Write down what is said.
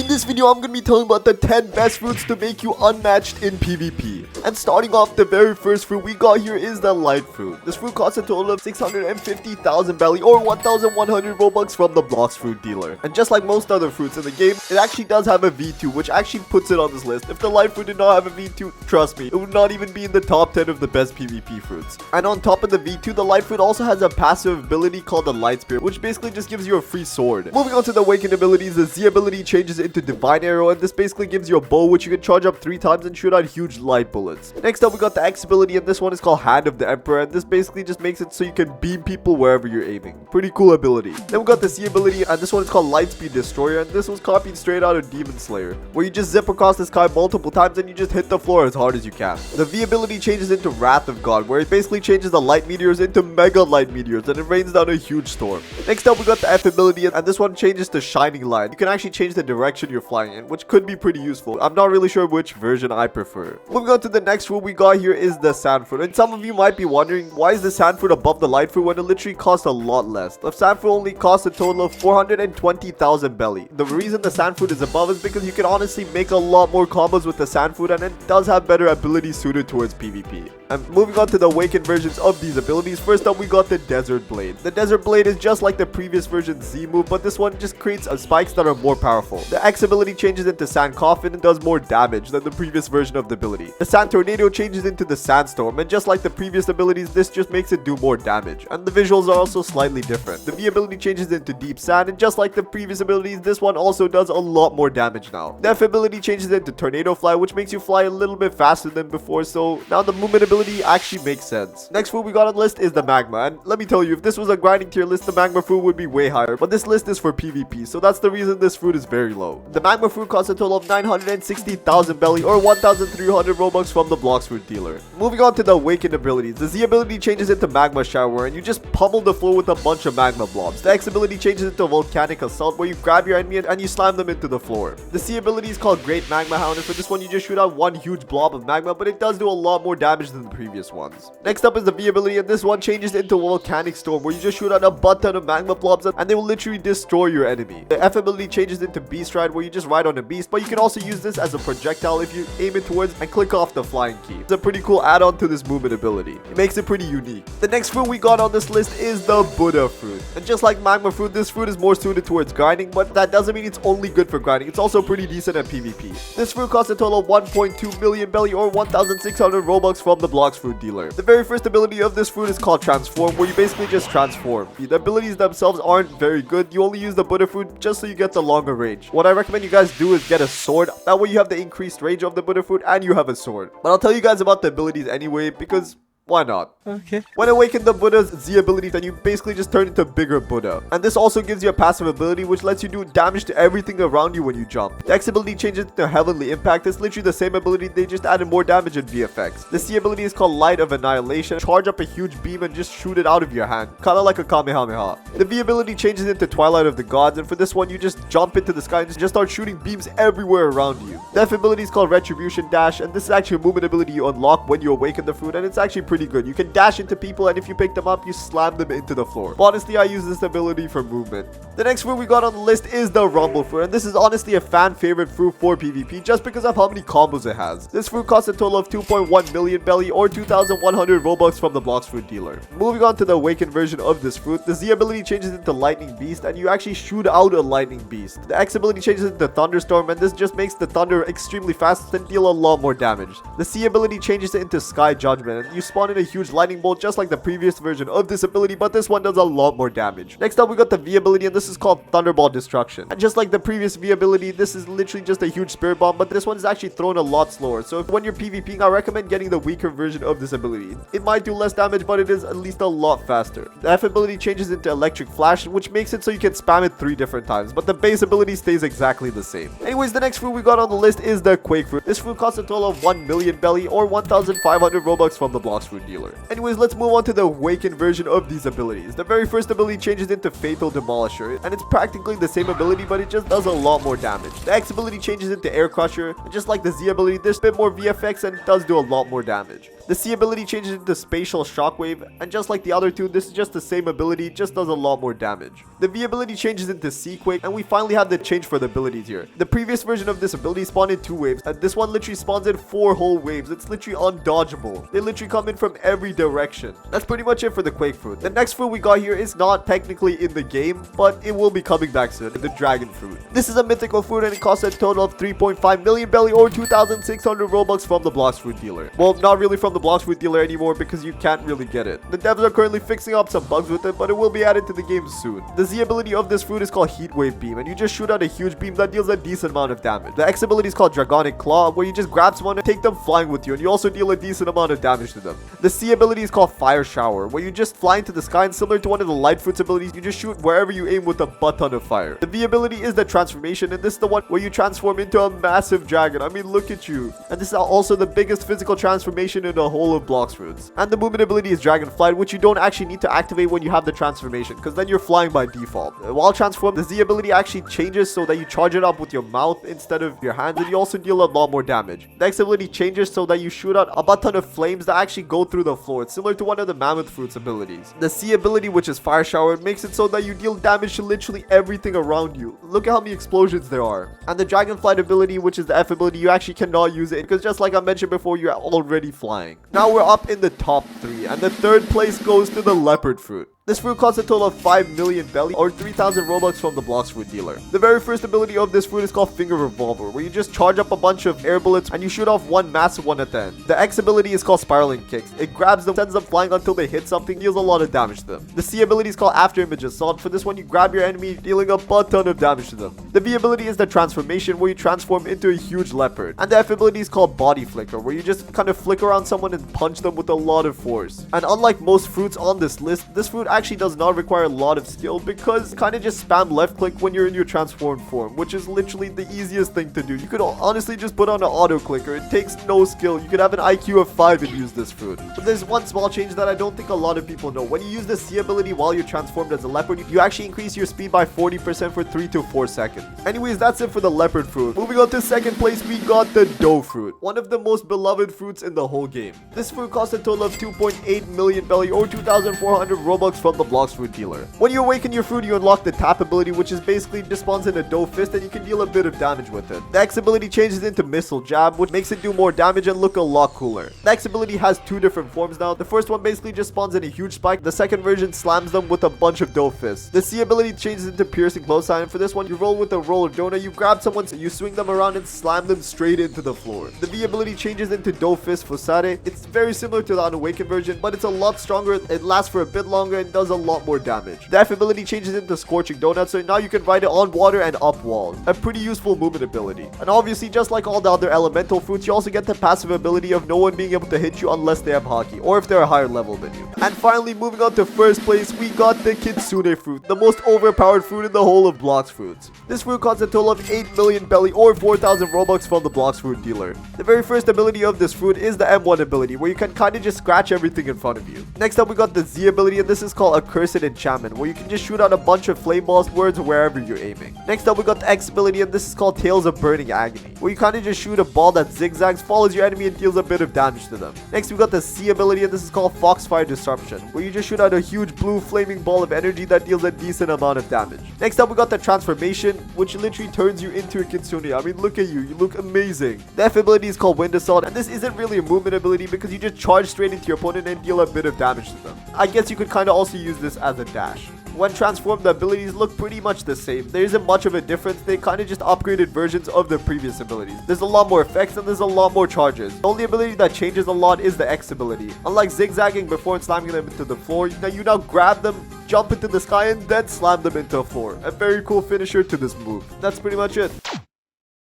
In this video, I'm going to be telling about the 10 best fruits to make you unmatched in PvP. And starting off, the very first fruit we got here is the light fruit. This fruit costs a total of 650,000 belly or 1,100 Robux from the Blox fruit dealer. And just like most other fruits in the game, it actually does have a V2, which actually puts it on this list. If the light fruit did not have a V2, trust me, it would not even be in the top 10 of the best PvP fruits. And on top of the V2, the light fruit also has a passive ability called the Light Spear, which basically just gives you a free sword. Moving on to the awakened abilities, the Z ability changes into Divine Arrow, and this basically gives you a bow which you can charge up 3 times and shoot out huge light bullets. Next up, we got the X ability, and this one is called Hand of the Emperor, and this basically just makes it so you can beam people wherever you're aiming. Pretty cool ability. Then we got the C ability, and this one is called Lightspeed Destroyer, and this was copied straight out of Demon Slayer, where you just zip across the sky multiple times and you just hit the floor as hard as you can. The V ability changes into Wrath of God, where it basically changes the light meteors into mega light meteors, and it rains down a huge storm. Next up, we got the F ability, and this one changes to Shining Light. You can actually change the direction you're flying in, which could be pretty useful. I'm not really sure which version I prefer. Moving on to the next fruit we got here is the Sand Fruit, and some of you might be wondering, why is the Sand Fruit above the Light Fruit when it literally costs a lot less? The Sand Fruit only costs a total of 420,000 belly. The reason the Sand Fruit is above is because you can honestly make a lot more combos with the Sand Fruit, and it does have better abilities suited towards PvP. And moving on to the awakened versions of these abilities, first up we got the Desert Blade. The Desert Blade is just like the previous version Z move, but this one just creates spikes that are more powerful. The X ability changes into Sand Coffin and does more damage than the previous version of the ability. The Sand Tornado changes into the Sandstorm, and just like the previous abilities, this just makes it do more damage. And the visuals are also slightly different. The V ability changes into Deep Sand, and just like the previous abilities, this one also does a lot more damage now. The F ability changes into Tornado Fly, which makes you fly a little bit faster than before, so now the movement ability actually makes sense. Next fruit we got on the list is the Magma, and let me tell you, if this was a grinding tier list, the Magma fruit would be way higher, but this list is for PvP, so that's the reason this fruit is very low. The Magma fruit costs a total of 960,000 belly or 1,300 Robux from the Blox fruit dealer. Moving on to the awakened abilities, the Z ability changes into Magma Shower, and you just pummel the floor with a bunch of magma blobs. The X ability changes into Volcanic Assault, where you grab your enemy and you slam them into the floor. The C ability is called Great Magma Hound, and for this one you just shoot out one huge blob of magma, but it does do a lot more damage than the previous ones. Next up is the V ability, and this one changes into Volcanic Storm, where you just shoot out a butt ton of magma blobs and they will literally destroy your enemy. The F ability changes into Beast Ride, where you just ride on a beast, but you can also use this as a projectile if you aim it towards and click off the flying key. It's a pretty cool add-on to this movement ability. It makes it pretty unique. The next fruit we got on this list is the Buddha fruit. And just like Magma fruit, this fruit is more suited towards grinding, but that doesn't mean it's only good for grinding. It's also pretty decent at PvP. This fruit costs a total of 1.2 million belly or 1,600 Robux from the Blox fruit dealer. The very first ability of this fruit is called Transform, where you basically just transform. The abilities themselves aren't very good. You only use the Buddha fruit just so you get the longer range. What I recommend you guys do is get a sword. That way you have the increased range of the Buddha fruit and you have a sword. But I'll tell you guys about the abilities anyway, because why not? Okay. When awaken the Buddha's Z ability, then you basically just turn into bigger Buddha. And this also gives you a passive ability which lets you do damage to everything around you when you jump. The X ability changes to Heavenly Impact. It's literally the same ability, they just added more damage and VFX. The C ability is called Light of Annihilation. Charge up a huge beam and just shoot it out of your hand, kinda like a Kamehameha. The V ability changes into Twilight of the Gods, and for this one you just jump into the sky and just start shooting beams everywhere around you. The F ability is called Retribution Dash, and this is actually a movement ability you unlock when you awaken the fruit, and it's actually pretty good. You can dash into people, and if you pick them up, you slam them into the floor. But honestly, I use this ability for movement. The next fruit we got on the list is the Rumble fruit, and this is honestly a fan favorite fruit for PvP just because of how many combos it has. This fruit costs a total of 2.1 million belly or 2,100 Robux from the Blox fruit dealer. Moving on to the awakened version of this fruit, the Z ability changes into Lightning Beast, and you actually shoot out a Lightning Beast. The X ability changes into Thunderstorm, and this just makes the thunder extremely fast and deal a lot more damage. The C ability changes into Sky Judgment, and you spawn in a huge lightning bolt just like the previous version of this ability, but this one does a lot more damage. Next up we got the V ability, and this is called Thunderball Destruction. And just like the previous V ability, this is literally just a huge spirit bomb, but this one is actually thrown a lot slower. So if when you're PvPing, I recommend getting the weaker version of this ability. It might do less damage, but it is at least a lot faster. The F ability changes into Electric Flash, which makes it so you can spam it 3 different times, but the base ability stays exactly the same. Anyways, the next fruit we got on the list is the Quake fruit. This fruit costs a total of 1 million belly or 1,500 Robux from the Blox fruit food dealer. Anyways, let's move on to the awakened version of these abilities. The very first ability changes into Fatal Demolisher, and it's practically the same ability, but it just does a lot more damage. The X ability changes into Air Crusher, and just like the Z ability, there's a bit more VFX and it does do a lot more damage. The C ability changes into Spatial Shockwave, and just like the other two, this is just the same ability, just does a lot more damage. The V ability changes into C Quake, and we finally have the change for the abilities here. The previous version of this ability spawned in 2 waves, and this one literally spawns in 4 whole waves. It's literally undodgeable. They literally come in from every direction. That's pretty much it for the Quake fruit. The next fruit we got here is not technically in the game, but it will be coming back soon, the Dragon fruit. This is a mythical fruit, and it costs a total of 3.5 million belly or 2,600 Robux from the Blox fruit dealer. Well, not really from the Blox fruit dealer anymore because you can't really get it. The devs are currently fixing up some bugs with it, but it will be added to the game soon. The Z ability of this fruit is called Heat Wave Beam, and you just shoot out a huge beam that deals a decent amount of damage. The X ability is called Dragonic Claw, where you just grab someone and take them flying with you, and you also deal a decent amount of damage to them. The C ability is called Fire Shower, where you just fly into the sky, and similar to one of the Light fruit's abilities, you just shoot wherever you aim with a butt ton of fire. The V ability is the Transformation, and this is the one where you transform into a massive dragon. I mean, look at you. And this is also the biggest physical transformation in the whole of Blox fruits. And the movement ability is Dragon Flight, which you don't actually need to activate when you have the transformation, because then you're flying by default. While transformed, the Z ability actually changes so that you charge it up with your mouth instead of your hands, and you also deal a lot more damage. The X ability changes so that you shoot out a butt ton of flames that actually go through the floor. It's similar to one of the Mammoth fruit's abilities. The C ability, which is Fire Shower, makes it so that you deal damage to literally everything around you. Look at how many explosions there are. And the Dragon Flight ability, which is the F ability, you actually cannot use it because just like I mentioned before, you're already flying. Now we're up in the top 3, and the third place goes to the Leopard fruit. This fruit costs a total of 5 million belly or 3,000 Robux from the Blox fruit dealer. The very first ability of this fruit is called Finger Revolver, where you just charge up a bunch of air bullets and you shoot off one massive one at the end. The X ability is called Spiraling Kicks. It grabs them, sends them flying until they hit something, deals a lot of damage to them. The C ability is called After Image Assault. For this one, you grab your enemy, dealing a butt ton of damage to them. The V ability is the Transformation, where you transform into a huge leopard. And the F ability is called Body Flicker, where you just kind of flicker around someone and punch them with a lot of force. And unlike most fruits on this list, this fruit actually does not require a lot of skill because kind of just spam left click when you're in your transformed form, which is literally the easiest thing to do. You could honestly just put on an auto clicker. It takes no skill. You could have an IQ of 5 and use this fruit. But there's one small change that I don't think a lot of people know. When you use the C ability while you're transformed as a leopard, you actually increase your speed by 40% for 3 to 4 seconds. Anyways, that's it for the Leopard fruit. Moving on to second place, we got the Doe fruit, one of the most beloved fruits in the whole game. This fruit costs a total of 2.8 million belly or 2,400 Robux from the Blox fruit dealer. When you awaken your fruit, you unlock the Tap ability, which is basically just spawns in a Doe Fist and you can deal a bit of damage with it. The X ability changes into Missile Jab, which makes it do more damage and look a lot cooler. The X ability has 2 different forms now. The first one basically just spawns in a huge spike. The second version slams them with a bunch of Doe Fists. The C ability changes into Piercing Clothesline, and for this one, you roll with a roller donut. You grab someone, so you swing them around and slam them straight into the floor. The V ability changes into Doe Fist Fusare. It's very similar to the unawakened version, but it's a lot stronger. It lasts for a bit longer and does a lot more damage. The F ability changes into Scorching Donut, so now you can ride it on water and up walls. A pretty useful movement ability. And obviously, just like all the other elemental fruits, you also get the passive ability of no one being able to hit you unless they have Haki, or if they're a higher level than you. And finally, moving on to first place, we got the Kitsune fruit, the most overpowered fruit in the whole of Blox fruits. This fruit costs a total of 8 million belly or 4,000 Robux from the Blox fruit dealer. The very first ability of this fruit is the M1 ability, where you can kind of just scratch everything in front of you. Next up, we got the Z ability, and this is called Accursed Enchantment, where you can just shoot out a bunch of flame balls towards wherever you're aiming. Next up, we got the X ability, and this is called Tales of Burning Agony, where you kind of just shoot a ball that zigzags, follows your enemy, and deals a bit of damage to them. Next, we got the C ability, and this is called Foxfire Disruption, where you just shoot out a huge blue flaming ball of energy that deals a decent amount of damage. Next up, we got the Transformation, which literally turns you into a Kitsune. I mean, look at you. You look amazing. The F ability is called Wind Assault, and this isn't really a movement ability because you just charge straight into your opponent and deal a bit of damage to them. I guess you could kind of also use this as a dash. When transformed, the abilities look pretty much the same. There isn't much of a difference. They kind of just upgraded versions of the previous abilities. There's a lot more effects and there's a lot more charges. The only ability that changes a lot is the X ability. Unlike zigzagging before and slamming them into the floor, you now grab them, jump into the sky, and then slam them into the floor. A very cool finisher to this move. That's pretty much it.